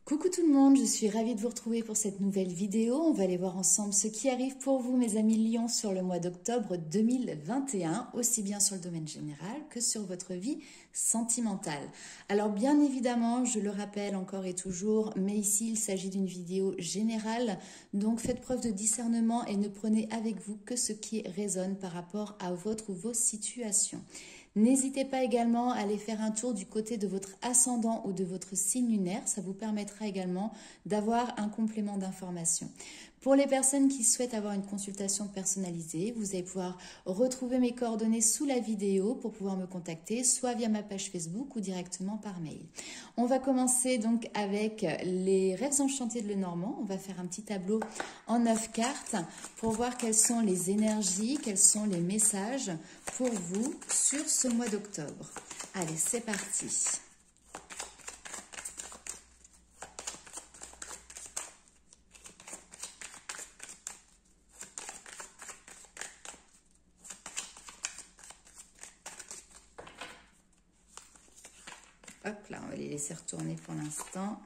Coucou tout le monde, je suis ravie de vous retrouver pour cette nouvelle vidéo. On va aller voir ensemble ce qui arrive pour vous, mes amis Lions, sur le mois d'octobre 2021, aussi bien sur le domaine général que sur votre vie sentimentale. Alors bien évidemment, je le rappelle encore et toujours, mais ici il s'agit d'une vidéo générale, donc faites preuve de discernement et ne prenez avec vous que ce qui résonne par rapport à votre ou vos situations. N'hésitez pas également à aller faire un tour du côté de votre ascendant ou de votre signe lunaire. Ça vous permettra également d'avoir un complément d'information. Pour les personnes qui souhaitent avoir une consultation personnalisée, vous allez pouvoir retrouver mes coordonnées sous la vidéo pour pouvoir me contacter, soit via ma page Facebook ou directement par mail. On va commencer donc avec les rêves enchantés de Lenormand. On va faire un petit tableau en 9 cartes pour voir quelles sont les énergies, quels sont les messages pour vous sur ce mois d'octobre. Allez, c'est parti. Hop là, on va les laisser retourner pour l'instant.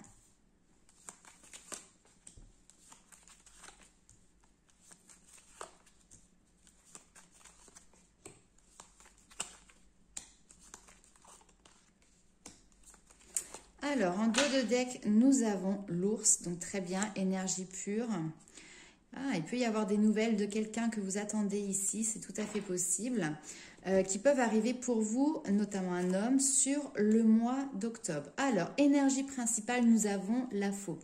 Alors, en dos de deck, nous avons l'ours, donc très bien, énergie pure. Ah, il peut y avoir des nouvelles de quelqu'un que vous attendez ici, c'est tout à fait possible, qui peuvent arriver pour vous, notamment un homme, sur le mois d'octobre. Alors, énergie principale, nous avons la faux.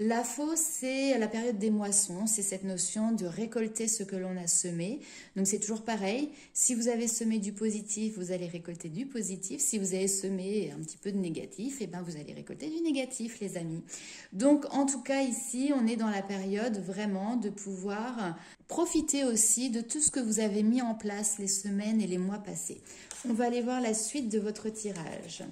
La faux, c'est la période des moissons, c'est cette notion de récolter ce que l'on a semé. Donc, c'est toujours pareil. Si vous avez semé du positif, vous allez récolter du positif. Si vous avez semé un petit peu de négatif, eh ben, vous allez récolter du négatif, les amis. Donc, en tout cas, ici, on est dans la période vraiment de pouvoir profiter aussi de tout ce que vous avez mis en place les semaines et les mois passés. On va aller voir la suite de votre tirage.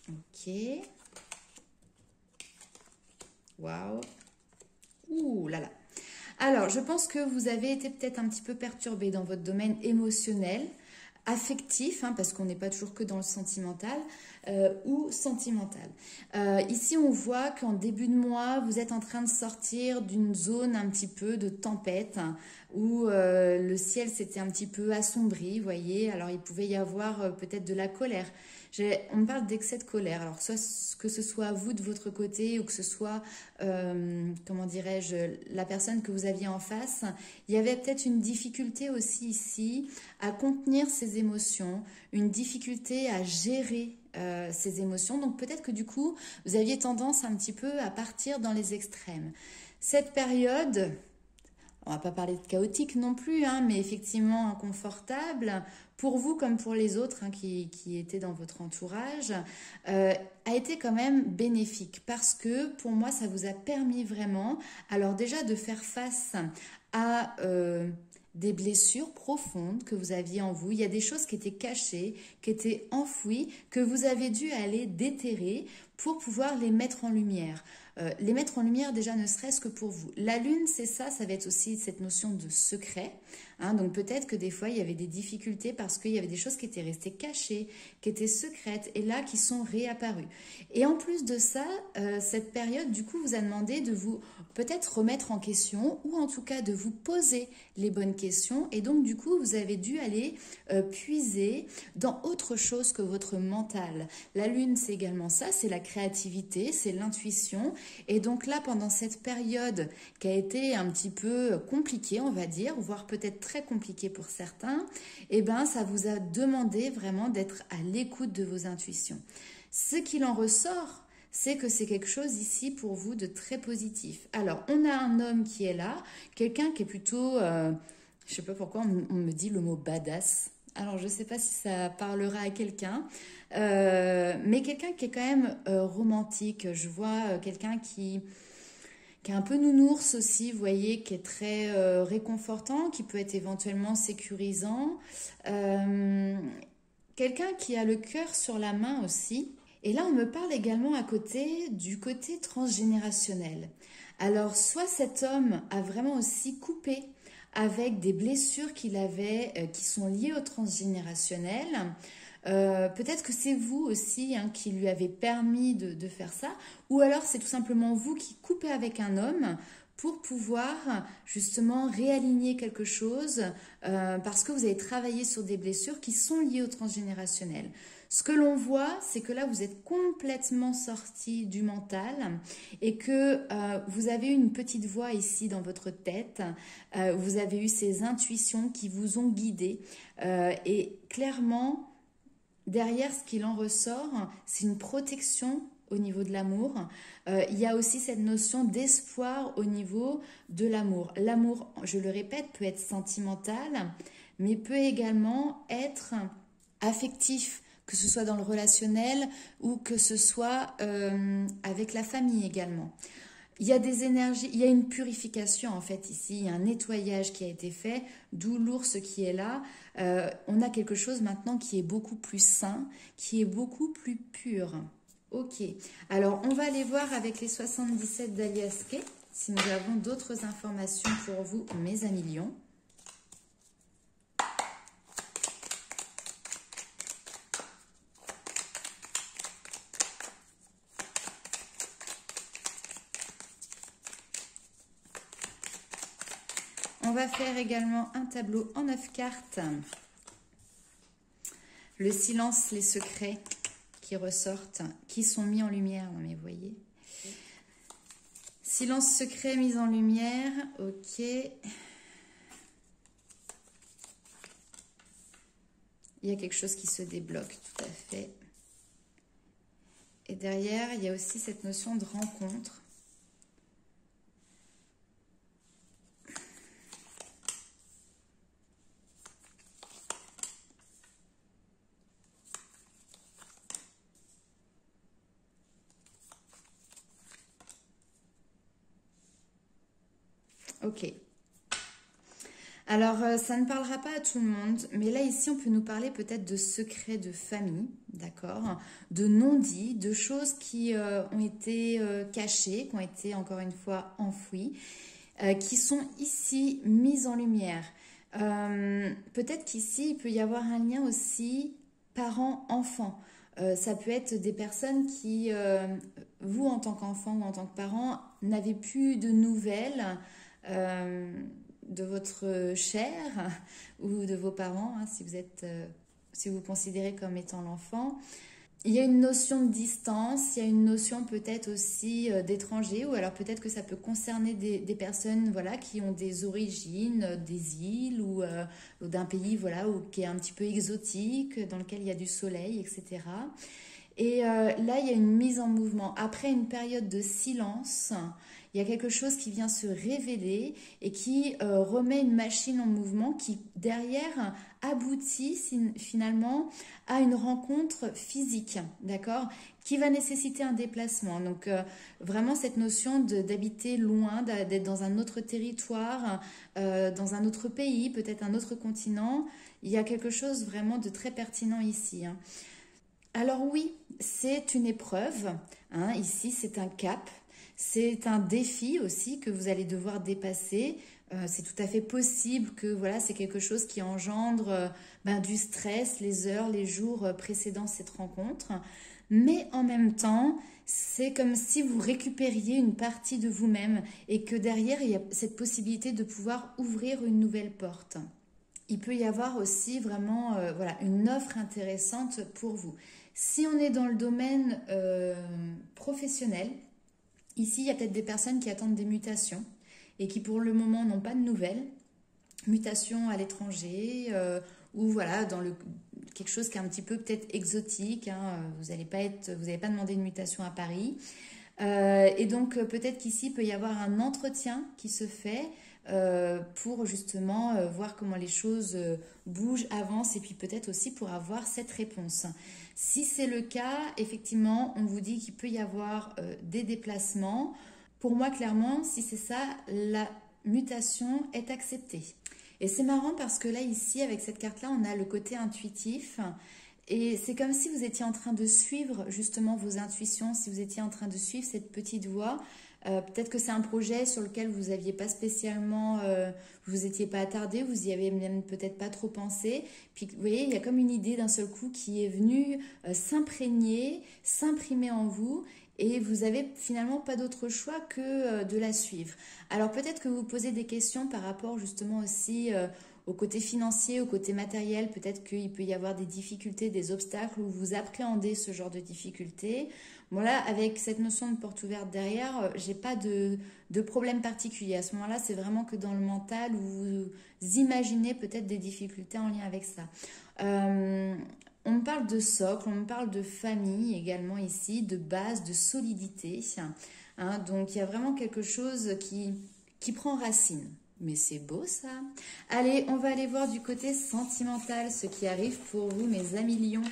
Ok. Waouh. Ouh là là. Alors, je pense que vous avez été peut-être un petit peu perturbé dans votre domaine émotionnel, affectif, hein, parce qu'on n'est pas toujours que dans le sentimental, ou sentimental. Ici, on voit qu'en début de mois, vous êtes en train de sortir d'une zone un petit peu de tempête, hein, où le ciel s'était un petit peu assombri, vous voyez. Alors, il pouvait y avoir peut-être de la colère. On me parle d'excès de colère. Alors, soit que ce soit vous de votre côté ou que ce soit, comment dirais-je, la personne que vous aviez en face, il y avait peut-être une difficulté aussi ici à contenir ses émotions, une difficulté à gérer ses émotions. Donc, peut-être que du coup, vous aviez tendance un petit peu à partir dans les extrêmes. Cette période... On va pas parler de chaotique non plus, hein, mais effectivement inconfortable, pour vous comme pour les autres hein, qui étaient dans votre entourage, a été quand même bénéfique parce que pour moi, ça vous a permis vraiment, alors déjà de faire face à des blessures profondes que vous aviez en vous. Il y a des choses qui étaient cachées, qui étaient enfouies, que vous avez dû aller déterrer pour pouvoir les mettre en lumière. Les mettre en lumière déjà ne serait-ce que pour vous. La lune, c'est ça, ça va être aussi cette notion de secret. Hein, donc peut-être que des fois, il y avait des difficultés parce qu'il y avait des choses qui étaient restées cachées, qui étaient secrètes et là, qui sont réapparues. Et en plus de ça, cette période, du coup, vous a demandé de vous peut-être remettre en question ou en tout cas de vous poser les bonnes questions. Et donc, du coup, vous avez dû aller puiser dans autre chose que votre mental. La lune, c'est également ça, c'est la créativité, c'est l'intuition. Et donc là, pendant cette période qui a été un petit peu compliquée, on va dire, voire peut-être très compliquée pour certains, eh ben, ça vous a demandé vraiment d'être à l'écoute de vos intuitions. Ce qu'il en ressort, c'est que c'est quelque chose ici pour vous de très positif. Alors, on a un homme qui est là, quelqu'un qui est plutôt, je sais pas pourquoi on me dit le mot badass. Alors, je ne sais pas si ça parlera à quelqu'un, mais quelqu'un qui est quand même romantique. Je vois quelqu'un qui est un peu nounours aussi, vous voyez, qui est très réconfortant, qui peut être éventuellement sécurisant. Quelqu'un qui a le cœur sur la main aussi. Et là, on me parle également à côté du côté transgénérationnel. Alors, soit cet homme a vraiment aussi coupé avec des blessures qu'il avait qui sont liées au transgénérationnel. Peut-être que c'est vous aussi hein, qui lui avez permis de faire ça, ou alors c'est tout simplement vous qui coupez avec un homme pour pouvoir justement réaligner quelque chose parce que vous avez travaillé sur des blessures qui sont liées au transgénérationnel. Ce que l'on voit, c'est que là, vous êtes complètement sorti du mental et que vous avez une petite voix ici dans votre tête. Vous avez eu ces intuitions qui vous ont guidé. Et clairement, derrière ce qu'il en ressort, c'est une protection au niveau de l'amour. Il y a aussi cette notion d'espoir au niveau de l'amour. L'amour, je le répète, peut être sentimental, mais peut également être affectif, que ce soit dans le relationnel ou que ce soit avec la famille également. Il y a des énergies, il y a une purification en fait ici, il y a un nettoyage qui a été fait, d'où l'ours qui est là. On a quelque chose maintenant qui est beaucoup plus sain, qui est beaucoup plus pur. Ok, alors on va aller voir avec les 77 d'Alias Kay si nous avons d'autres informations pour vous, mes amis lions. On va faire également un tableau en 9 cartes. Le silence, les secrets qui ressortent, qui sont mis en lumière. Non mais vous voyez. Silence, secret, mise en lumière. Ok. Il y a quelque chose qui se débloque, tout à fait. Et derrière, il y a aussi cette notion de rencontre. Ok. Alors, ça ne parlera pas à tout le monde, mais là, ici, on peut nous parler peut-être de secrets de famille, d'accord? De non-dits, de choses qui ont été cachées, qui ont été, encore une fois, enfouies, qui sont ici mises en lumière. Peut-être qu'ici, il peut y avoir un lien aussi parents-enfants. Ça peut être des personnes qui, vous, en tant qu'enfant ou en tant que parent, n'avez plus de nouvelles de votre chair ou de vos parents, hein, si vous êtes, si vous considérez comme étant l'enfant. Il y a une notion de distance, il y a une notion peut-être aussi d'étranger, ou alors peut-être que ça peut concerner des personnes voilà, qui ont des origines, des îles ou d'un pays voilà, qui est un petit peu exotique, dans lequel il y a du soleil, etc. Et là, il y a une mise en mouvement. Après une période de silence, il y a quelque chose qui vient se révéler et qui remet une machine en mouvement qui, derrière, aboutit finalement à une rencontre physique, d'accord, qui va nécessiter un déplacement. Donc, vraiment, cette notion d'habiter loin, d'être dans un autre territoire, dans un autre pays, peut-être un autre continent, il y a quelque chose vraiment de très pertinent ici, hein. Alors oui, c'est une épreuve, hein, ici c'est un cap, c'est un défi aussi que vous allez devoir dépasser. C'est tout à fait possible que voilà, c'est quelque chose qui engendre du stress les heures, les jours précédant cette rencontre. Mais en même temps, c'est comme si vous récupériez une partie de vous-même et que derrière, il y a cette possibilité de pouvoir ouvrir une nouvelle porte. Il peut y avoir aussi vraiment voilà, une offre intéressante pour vous. Si on est dans le domaine professionnel, ici, il y a peut-être des personnes qui attendent des mutations et qui, pour le moment, n'ont pas de nouvelles. Mutations à l'étranger ou voilà, dans quelque chose qui est un petit peu peut-être exotique. Hein, vous n'allez pas demander une mutation à Paris. Et donc, peut-être qu'ici, il peut y avoir un entretien qui se fait pour justement voir comment les choses bougent, avancent et puis peut-être aussi pour avoir cette réponse. Si c'est le cas, effectivement, on vous dit qu'il peut y avoir des déplacements. Pour moi, clairement, si c'est ça, la mutation est acceptée. Et c'est marrant parce que là, ici, avec cette carte-là, on a le côté intuitif. Et c'est comme si vous étiez en train de suivre justement vos intuitions, si vous étiez en train de suivre cette petite voix Peut-être que c'est un projet sur lequel vous n'aviez pas spécialement, vous n'étiez pas attardé, vous y avez même peut-être pas trop pensé. Puis vous voyez, il y a comme une idée d'un seul coup qui est venue s'imprégner, s'imprimer en vous. Et vous avez finalement pas d'autre choix que de la suivre. Alors peut-être que vous posez des questions par rapport justement aussi au côté financier, au côté matériel. Peut-être qu'il peut y avoir des difficultés, des obstacles où vous appréhendez ce genre de difficultés. Bon là, avec cette notion de porte ouverte derrière, j'ai pas de problème particulier. À ce moment-là, c'est vraiment que dans le mental où vous imaginez peut-être des difficultés en lien avec ça. On me parle de socle, on me parle de famille également ici, de base, de solidité. Hein, donc il y a vraiment quelque chose qui prend racine. Mais c'est beau ça. Allez, on va aller voir du côté sentimental ce qui arrive pour vous, mes amis lions,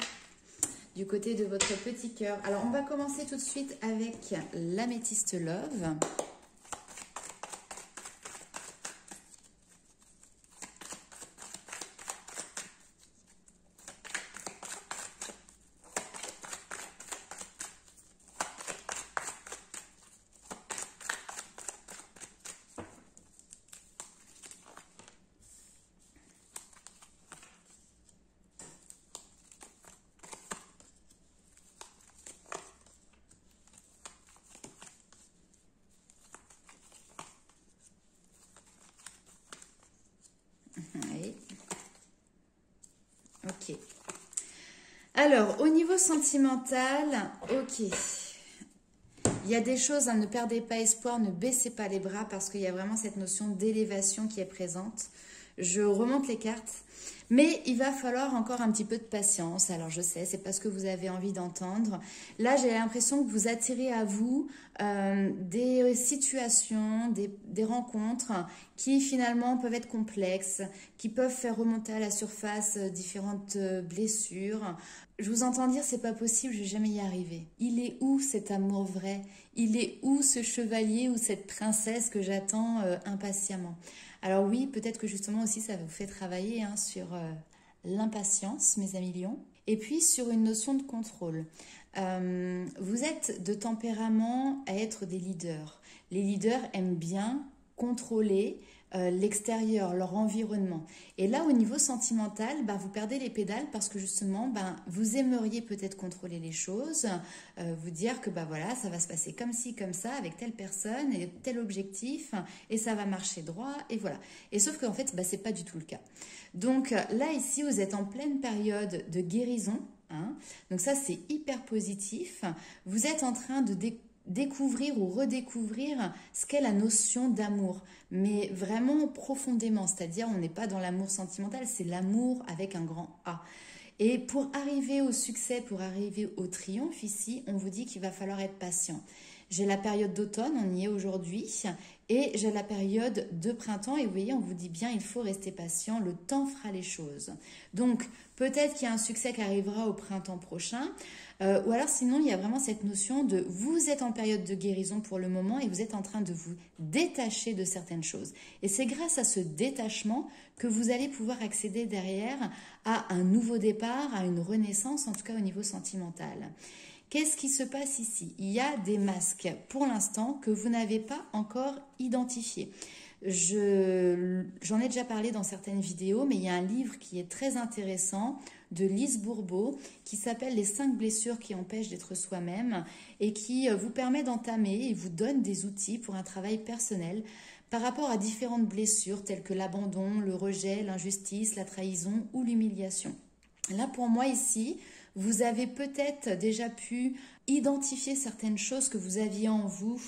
du côté de votre petit cœur. Alors on va commencer tout de suite avec l'améthyste love. Oui. Ok. Alors, au niveau sentimental, ok. Il y a des choses, hein, ne perdez pas espoir, ne baissez pas les bras parce qu'il y a vraiment cette notion d'élévation qui est présente. Je remonte les cartes, mais il va falloir encore un petit peu de patience. Alors je sais, c'est pas ce que vous avez envie d'entendre. Là, j'ai l'impression que vous attirez à vous des situations, des rencontres qui finalement peuvent être complexes, qui peuvent faire remonter à la surface différentes blessures. Je vous entends dire c'est pas possible, je vais jamais y arriver. Il est où cet amour vrai? Il est où ce chevalier ou cette princesse que j'attends impatiemment? Alors oui, peut-être que justement aussi ça vous fait travailler hein, sur l'impatience, mes amis lions, et puis sur une notion de contrôle. Vous êtes de tempérament à être des leaders. Les leaders aiment bien contrôler l'extérieur, leur environnement. Et là, au niveau sentimental, bah, vous perdez les pédales parce que justement, bah, vous aimeriez peut-être contrôler les choses, vous dire que bah, voilà, ça va se passer comme ci, comme ça, avec telle personne et tel objectif, et ça va marcher droit, et voilà. Et sauf qu'en fait, bah, c'est pas du tout le cas. Donc là, ici, vous êtes en pleine période de guérison. Hein. Donc ça, c'est hyper positif. Vous êtes en train de découvrir ou redécouvrir ce qu'est la notion d'amour, mais vraiment profondément, c'est-à-dire on n'est pas dans l'amour sentimental, c'est l'amour avec un grand A. Et pour arriver au succès, pour arriver au triomphe ici, on vous dit qu'il va falloir être patient. J'ai la période d'automne, on y est aujourd'hui, et j'ai la période de printemps, et vous voyez, on vous dit bien, il faut rester patient, le temps fera les choses. Donc, peut-être qu'il y a un succès qui arrivera au printemps prochain, ou alors sinon, il y a vraiment cette notion de vous êtes en période de guérison pour le moment et vous êtes en train de vous détacher de certaines choses. Et c'est grâce à ce détachement que vous allez pouvoir accéder derrière à un nouveau départ, à une renaissance, en tout cas au niveau sentimental. Qu'est-ce qui se passe ici? Il y a des masques pour l'instant que vous n'avez pas encore identifiés. J'en ai déjà parlé dans certaines vidéos, mais il y a un livre qui est très intéressant de Lise Bourbeau qui s'appelle Les 5 blessures qui empêchent d'être soi-même et qui vous permet d'entamer et vous donne des outils pour un travail personnel par rapport à différentes blessures telles que l'abandon, le rejet, l'injustice, la trahison ou l'humiliation. Là, pour moi, ici, vous avez peut-être déjà pu identifier certaines choses que vous aviez en vous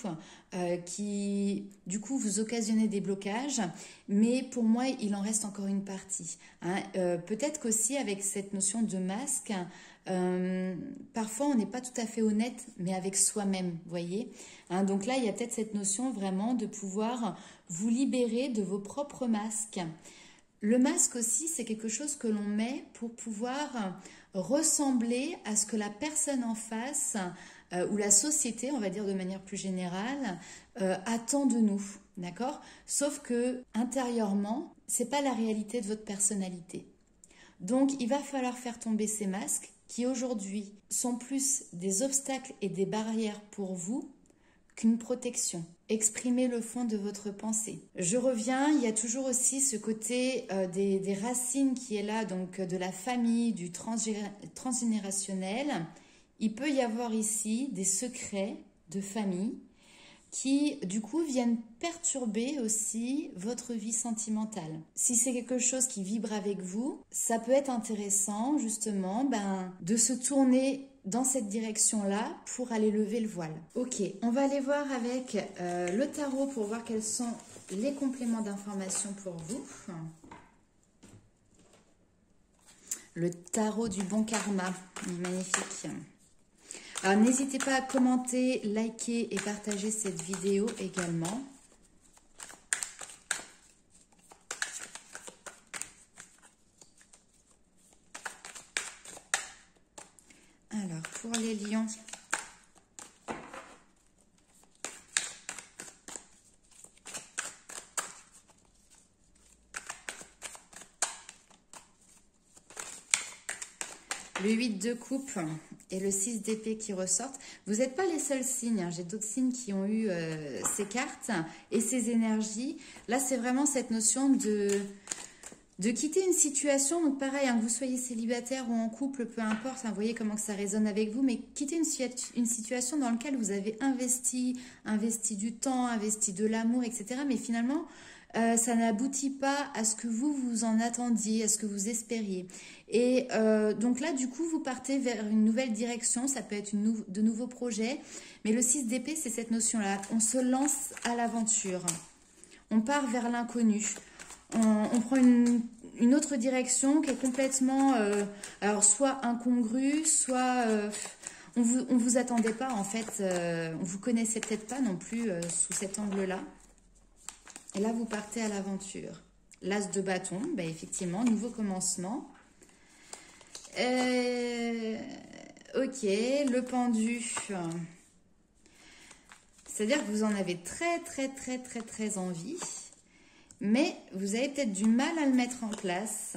qui, du coup, vous occasionnaient des blocages. Mais pour moi, il en reste encore une partie. Hein. Peut-être qu'aussi, avec cette notion de masque, parfois, on n'est pas tout à fait honnête, mais avec soi-même, voyez. Hein, donc là, il y a peut-être cette notion vraiment de pouvoir vous libérer de vos propres masques. Le masque aussi, c'est quelque chose que l'on met pour pouvoir ressembler à ce que la personne en face ou la société, on va dire de manière plus générale, attend de nous, d'accord? Sauf que intérieurement, c'est pas la réalité de votre personnalité. Donc, il va falloir faire tomber ces masques qui aujourd'hui sont plus des obstacles et des barrières pour vous qu'une protection. Exprimez le fond de votre pensée. Je reviens, il y a toujours aussi ce côté des racines qui est là, donc de la famille, du transgénérationnel. Il peut y avoir ici des secrets de famille qui, du coup, viennent perturber aussi votre vie sentimentale. Si c'est quelque chose qui vibre avec vous, ça peut être intéressant, justement, de se tourner dans cette direction-là pour aller lever le voile. Ok, on va aller voir avec le tarot pour voir quels sont les compléments d'information pour vous. Le tarot du bon karma, magnifique. Alors n'hésitez pas à commenter, liker et partager cette vidéo également. Alors pour les lions, le 8 de coupe et le 6 d'épée qui ressortent. Vous n'êtes pas les seuls signes, hein. J'ai d'autres signes qui ont eu ces cartes et ces énergies. Là, c'est vraiment cette notion de quitter une situation. Donc pareil, hein, que vous soyez célibataire ou en couple, peu importe, hein, vous voyez comment que ça résonne avec vous, mais quitter une situation dans laquelle vous avez investi du temps, investi de l'amour, etc. Mais finalement, ça n'aboutit pas à ce que vous en attendiez, à ce que vous espériez. Et donc là, du coup, vous partez vers une nouvelle direction. Ça peut être de nouveaux projets. Mais le 6 d'épée, c'est cette notion-là. On se lance à l'aventure. On part vers l'inconnu. On prend une autre direction qui est complètement, alors soit incongrue, soit on vous attendait pas en fait, on vous connaissait peut-être pas non plus sous cet angle-là. Et là, vous partez à l'aventure. L'as de bâton, effectivement, nouveau commencement. Ok, le pendu. C'est-à-dire que vous en avez très envie. Mais vous avez peut-être du mal à le mettre en place.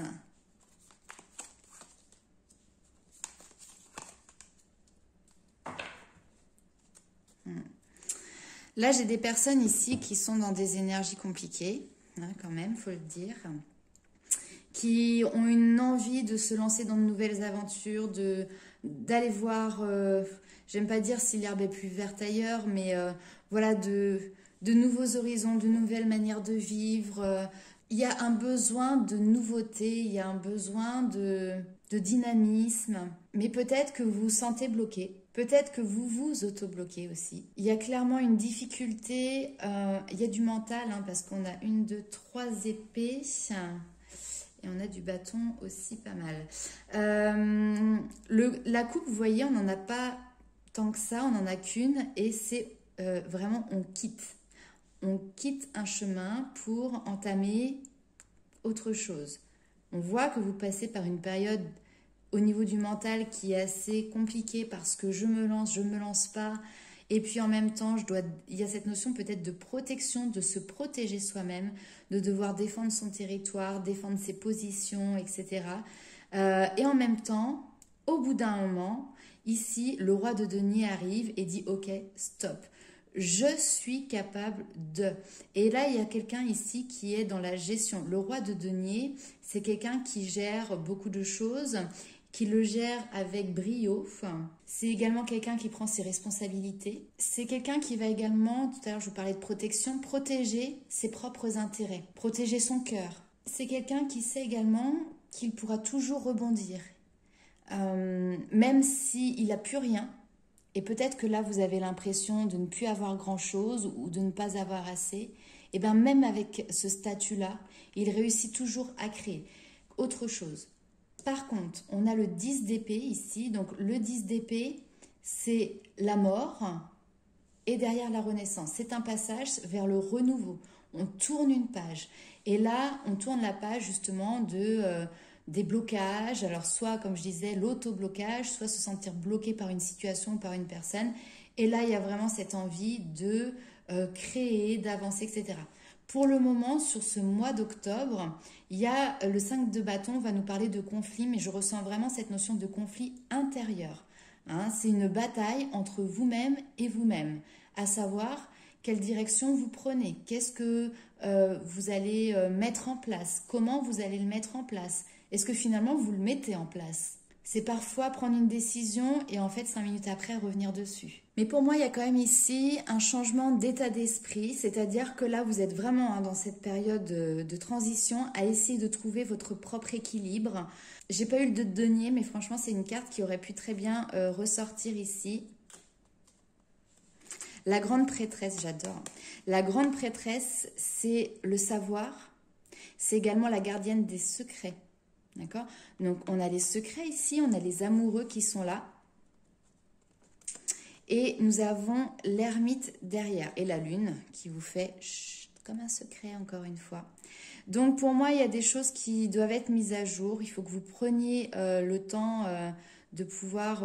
Là, j'ai des personnes ici qui sont dans des énergies compliquées, hein, quand même, il faut le dire, qui ont une envie de se lancer dans de nouvelles aventures, d'aller voir, j'aime pas dire si l'herbe est plus verte ailleurs, mais voilà, de nouveaux horizons, de nouvelles manières de vivre. Il y a un besoin de nouveauté, il y a un besoin de dynamisme, mais peut-être que vous vous sentez bloqué. Peut-être que vous vous auto-bloquez aussi. Il y a clairement une difficulté, il y a du mental, hein, parce qu'on a 1, 2, 3 épées, et on a du bâton aussi pas mal. La coupe, vous voyez, on n'en a pas tant que ça, on n'en a qu'une, et c'est vraiment on quitte. On quitte un chemin pour entamer autre chose. On voit que vous passez par une période au niveau du mental qui est assez compliquée parce que je me lance pas. Et puis en même temps, il y a cette notion peut-être de protection, de se protéger soi-même, de devoir défendre son territoire, défendre ses positions, etc. Et en même temps, au bout d'un moment, ici, le roi de denier arrive et dit « Ok, stop ». Je suis capable de. Et là, il y a quelqu'un ici qui est dans la gestion. Le roi de denier, c'est quelqu'un qui gère beaucoup de choses, qui le gère avec brio. C'est également quelqu'un qui prend ses responsabilités. C'est quelqu'un qui va également, tout à l'heure je vous parlais de protection, protéger ses propres intérêts, protéger son cœur. C'est quelqu'un qui sait également qu'il pourra toujours rebondir. Même s'il n'a plus rien. Et peut-être que là, vous avez l'impression de ne plus avoir grand-chose ou de ne pas avoir assez. Et bien, même avec ce statut-là, il réussit toujours à créer autre chose. Par contre, on a le 10 d'épée ici. Donc, le 10 d'épée, c'est la mort et derrière la renaissance. C'est un passage vers le renouveau. On tourne une page. Et là, on tourne la page justement des blocages, alors soit, comme je disais, l'auto-blocage, soit se sentir bloqué par une situation ou par une personne. Et là, il y a vraiment cette envie de créer, d'avancer, etc. Pour le moment, sur ce mois d'octobre, il y a le 5 de bâton, va nous parler de conflit, mais je ressens vraiment cette notion de conflit intérieur. Hein, c'est une bataille entre vous-même et vous-même, à savoir quelle direction vous prenez, qu'est-ce que vous allez mettre en place, comment vous allez le mettre en place, est-ce que finalement vous le mettez en place? C'est parfois prendre une décision et en fait 5 minutes après revenir dessus. Mais pour moi, il y a quand même ici un changement d'état d'esprit, c'est-à-dire que là, vous êtes vraiment dans cette période de transition à essayer de trouver votre propre équilibre. J'ai pas eu le 2 de denier, mais franchement, c'est une carte qui aurait pu très bien ressortir ici. La grande prêtresse, j'adore. La grande prêtresse, c'est le savoir, c'est également la gardienne des secrets. D'accord? Donc, on a les secrets ici, on a les amoureux qui sont là. Et nous avons l'ermite derrière. Et la lune qui vous fait chut, comme un secret, encore une fois. Donc, pour moi, il y a des choses qui doivent être mises à jour. Il faut que vous preniez le temps de pouvoir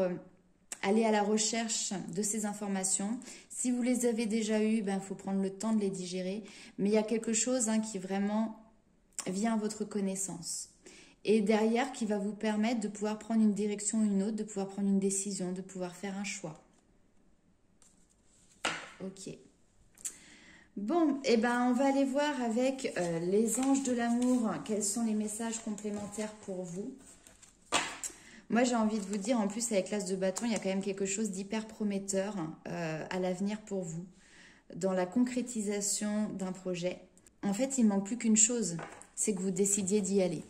aller à la recherche de ces informations. Si vous les avez déjà eues, il faut prendre le temps de les digérer. Mais il y a quelque chose qui vraiment vient à votre connaissance. Et derrière, qui va vous permettre de pouvoir prendre une direction ou une autre, de pouvoir prendre une décision, de pouvoir faire un choix. Ok. Bon, on va aller voir avec les anges de l'amour, quels sont les messages complémentaires pour vous. Moi, j'ai envie de vous dire, en plus, avec l'as de bâton, il y a quand même quelque chose d'hyper prometteur à l'avenir pour vous, dans la concrétisation d'un projet. En fait, il ne manque plus qu'une chose, c'est que vous décidiez d'y aller.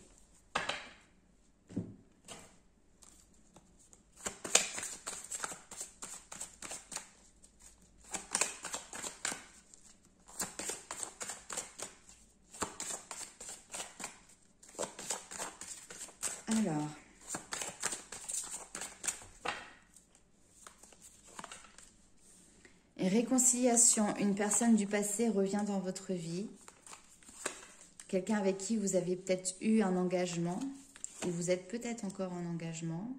Alors, réconciliation, une personne du passé revient dans votre vie. Quelqu'un avec qui vous avez peut-être eu un engagement, ou vous êtes peut-être encore en engagement.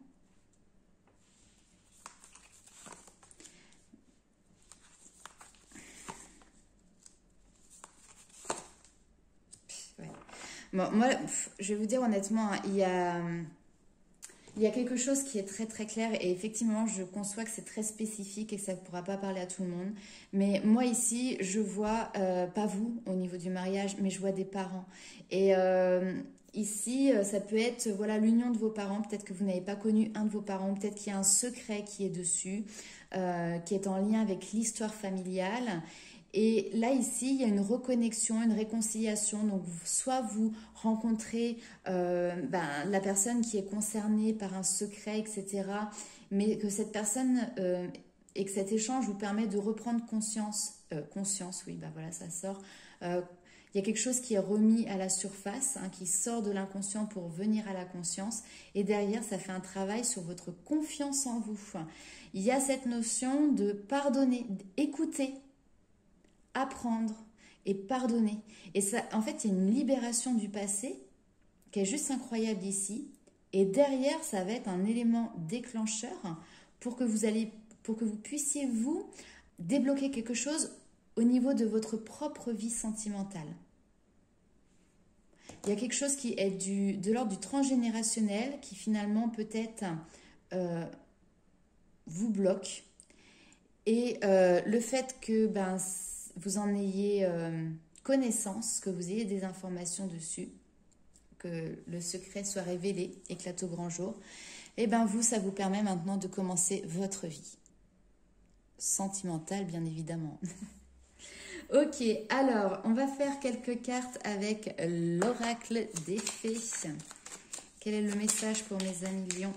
Ouais. Bon, moi, je vais vous dire honnêtement, il y a quelque chose qui est très très clair et effectivement, je conçois que c'est très spécifique et que ça ne pourra pas parler à tout le monde. Mais moi ici, je vois, pas vous au niveau du mariage, mais je vois des parents. Et ici, ça peut être voilà l'union de vos parents. Peut-être que vous n'avez pas connu un de vos parents, peut-être qu'il y a un secret qui est dessus, qui est en lien avec l'histoire familiale. Et là, ici, il y a une reconnexion, une réconciliation. Donc, soit vous rencontrez la personne qui est concernée par un secret, etc. Mais que cette personne et que cet échange vous permet de reprendre conscience. Oui, voilà, ça sort. Il y a quelque chose qui est remis à la surface, qui sort de l'inconscient pour venir à la conscience. Et derrière, ça fait un travail sur votre confiance en vous. Il y a cette notion de pardonner, d'écouter, apprendre et pardonner. Et ça, en fait, il y a une libération du passé qui est juste incroyable ici. Et derrière, ça va être un élément déclencheur pour que vous puissiez, vous, débloquer quelque chose au niveau de votre propre vie sentimentale. Il y a quelque chose qui est de l'ordre du transgénérationnel qui finalement peut-être vous bloque. Et le fait que vous en ayez connaissance, que vous ayez des informations dessus, que le secret soit révélé, éclate au grand jour, et vous, ça vous permet maintenant de commencer votre vie. Sentimentale, bien évidemment. Ok, alors, on va faire quelques cartes avec l'oracle des fées. Quel est le message pour mes amis lions ?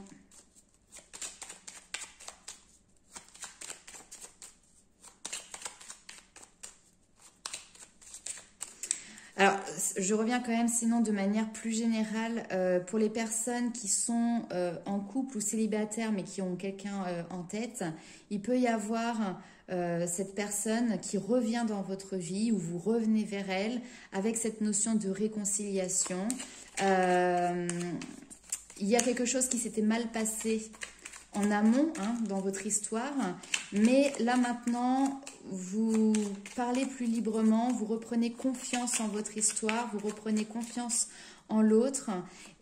Alors, je reviens quand même sinon de manière plus générale pour les personnes qui sont en couple ou célibataires mais qui ont quelqu'un en tête. Il peut y avoir cette personne qui revient dans votre vie ou vous revenez vers elle avec cette notion de réconciliation. Il y a quelque chose qui s'était mal passé en amont dans votre histoire, mais là maintenant vous parlez plus librement, vous reprenez confiance en votre histoire, vous reprenez confiance en l'autre.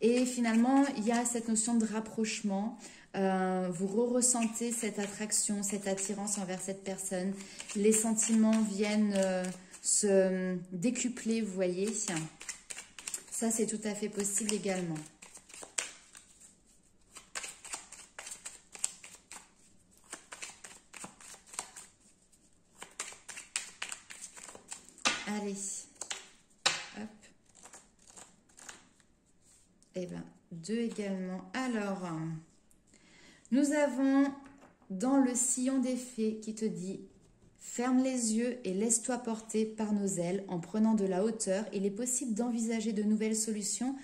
Et finalement, il y a cette notion de rapprochement. Vous ressentez cette attraction, cette attirance envers cette personne. Les sentiments viennent se décupler, vous voyez. Ça, c'est tout à fait possible également. Allez, hop. Et bien, 2 également. Alors, nous avons dans le sillon des fées qui te dit « Ferme les yeux et laisse-toi porter par nos ailes. En prenant de la hauteur, il est possible d'envisager de nouvelles solutions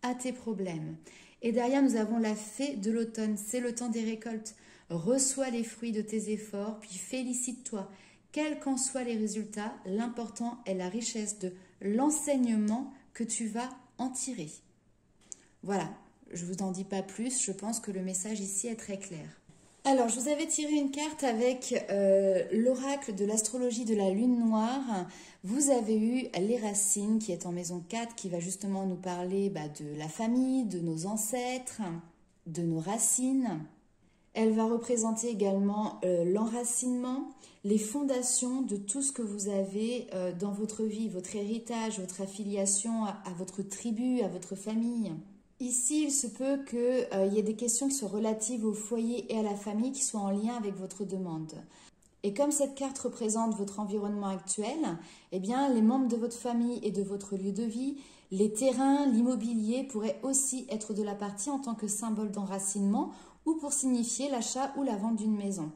à tes problèmes. » Et derrière, nous avons la fée de l'automne. C'est le temps des récoltes. Reçois les fruits de tes efforts, puis félicite-toi. Quels qu'en soient les résultats, l'important est la richesse de l'enseignement que tu vas en tirer. Voilà, je ne vous en dis pas plus, je pense que le message ici est très clair. Alors, je vous avais tiré une carte avec l'oracle de l'astrologie de la lune noire. Vous avez eu les racines qui est en maison 4, qui va justement nous parler de la famille, de nos ancêtres, de nos racines. Elle va représenter également l'enracinement, les fondations de tout ce que vous avez dans votre vie, votre héritage, votre affiliation à votre tribu, à votre famille. Ici, il se peut qu'il y ait des questions qui soient relatives au foyer et à la famille qui soient en lien avec votre demande. Et comme cette carte représente votre environnement actuel, eh bien, les membres de votre famille et de votre lieu de vie, les terrains, l'immobilier pourraient aussi être de la partie en tant que symbole d'enracinement ou pour signifier l'achat ou la vente d'une maison.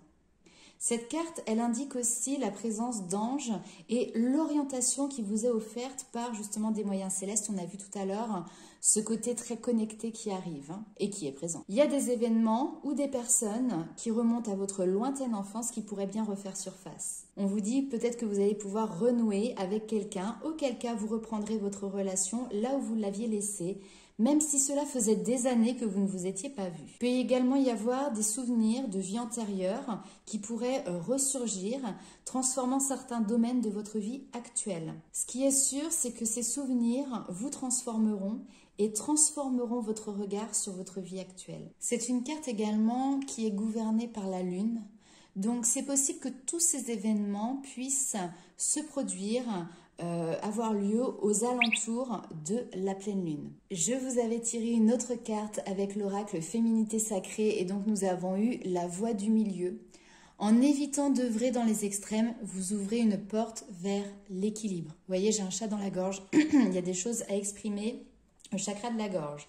Cette carte, elle indique aussi la présence d'anges et l'orientation qui vous est offerte par justement des moyens célestes. On a vu tout à l'heure ce côté très connecté qui arrive et qui est présent. Il y a des événements ou des personnes qui remontent à votre lointaine enfance qui pourraient bien refaire surface. On vous dit peut-être que vous allez pouvoir renouer avec quelqu'un, auquel cas vous reprendrez votre relation là où vous l'aviez laissée, même si cela faisait des années que vous ne vous étiez pas vu. Il peut également y avoir des souvenirs de vie antérieure qui pourraient ressurgir, transformant certains domaines de votre vie actuelle. Ce qui est sûr, c'est que ces souvenirs vous transformeront et transformeront votre regard sur votre vie actuelle. C'est une carte également qui est gouvernée par la Lune. Donc c'est possible que tous ces événements puissent se produire avoir lieu aux alentours de la pleine lune. Je vous avais tiré une autre carte avec l'oracle Féminité sacrée et donc nous avons eu la voie du milieu. En évitant d'œuvrer dans les extrêmes, vous ouvrez une porte vers l'équilibre. Vous voyez, j'ai un chat dans la gorge, il y a des choses à exprimer, le chakra de la gorge.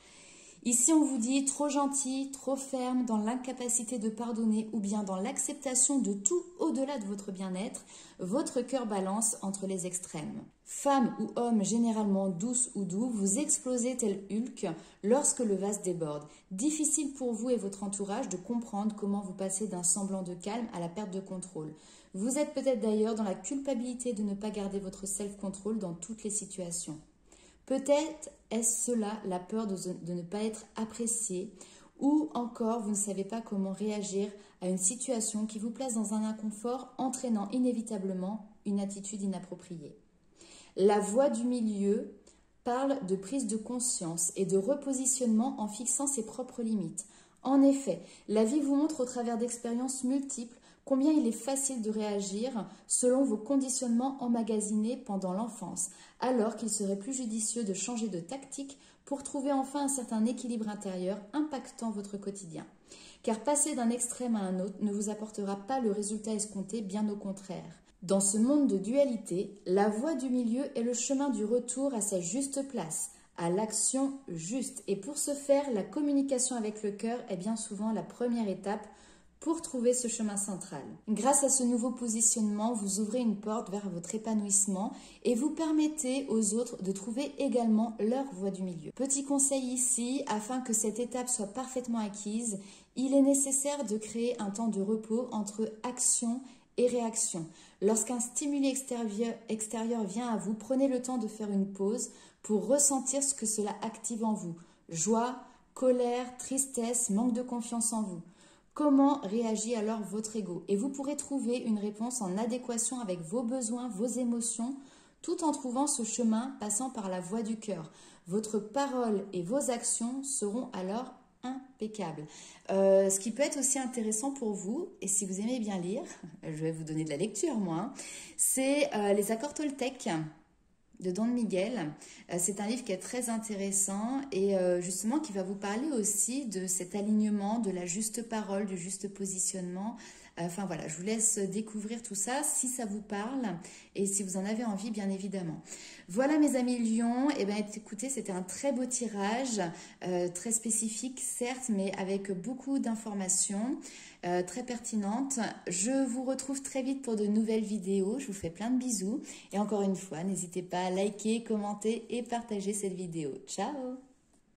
Ici, on vous dit trop gentil, trop ferme, dans l'incapacité de pardonner ou bien dans l'acceptation de tout au-delà de votre bien-être, votre cœur balance entre les extrêmes. Femme ou homme généralement douce ou doux, vous explosez tel Hulk lorsque le vase déborde. Difficile pour vous et votre entourage de comprendre comment vous passez d'un semblant de calme à la perte de contrôle. Vous êtes peut-être d'ailleurs dans la culpabilité de ne pas garder votre self-control dans toutes les situations. Peut-être est-ce cela la peur de ne pas être apprécié ou encore vous ne savez pas comment réagir à une situation qui vous place dans un inconfort entraînant inévitablement une attitude inappropriée. La voie du milieu parle de prise de conscience et de repositionnement en fixant ses propres limites. En effet, la vie vous montre au travers d'expériences multiples combien il est facile de réagir selon vos conditionnements emmagasinés pendant l'enfance, alors qu'il serait plus judicieux de changer de tactique pour trouver enfin un certain équilibre intérieur impactant votre quotidien. Car passer d'un extrême à un autre ne vous apportera pas le résultat escompté, bien au contraire. Dans ce monde de dualité, la voie du milieu est le chemin du retour à sa juste place, à l'action juste. Et pour ce faire, la communication avec le cœur est bien souvent la première étape pour trouver ce chemin central. Grâce à ce nouveau positionnement, vous ouvrez une porte vers votre épanouissement et vous permettez aux autres de trouver également leur voie du milieu. Petit conseil ici, afin que cette étape soit parfaitement acquise, il est nécessaire de créer un temps de repos entre action et réaction. Lorsqu'un stimuli extérieur vient à vous, prenez le temps de faire une pause pour ressentir ce que cela active en vous. Joie, colère, tristesse, manque de confiance en vous. Comment réagit alors votre ego? Et vous pourrez trouver une réponse en adéquation avec vos besoins, vos émotions, tout en trouvant ce chemin passant par la voie du cœur. votre parole et vos actions seront alors impeccable. Ce qui peut être aussi intéressant pour vous, et si vous aimez bien lire, je vais vous donner de la lecture moi, hein, c'est les accords Toltec de Don Miguel. C'est un livre qui est très intéressant et justement qui va vous parler aussi de cet alignement, de la juste parole, du juste positionnement. Enfin voilà, je vous laisse découvrir tout ça si ça vous parle et si vous en avez envie, bien évidemment. Voilà mes amis Lions, et bien écoutez, c'était un très beau tirage, très spécifique certes, mais avec beaucoup d'informations très pertinentes. Je vous retrouve très vite pour de nouvelles vidéos, je vous fais plein de bisous et encore une fois, n'hésitez pas à liker, commenter et partager cette vidéo. Ciao!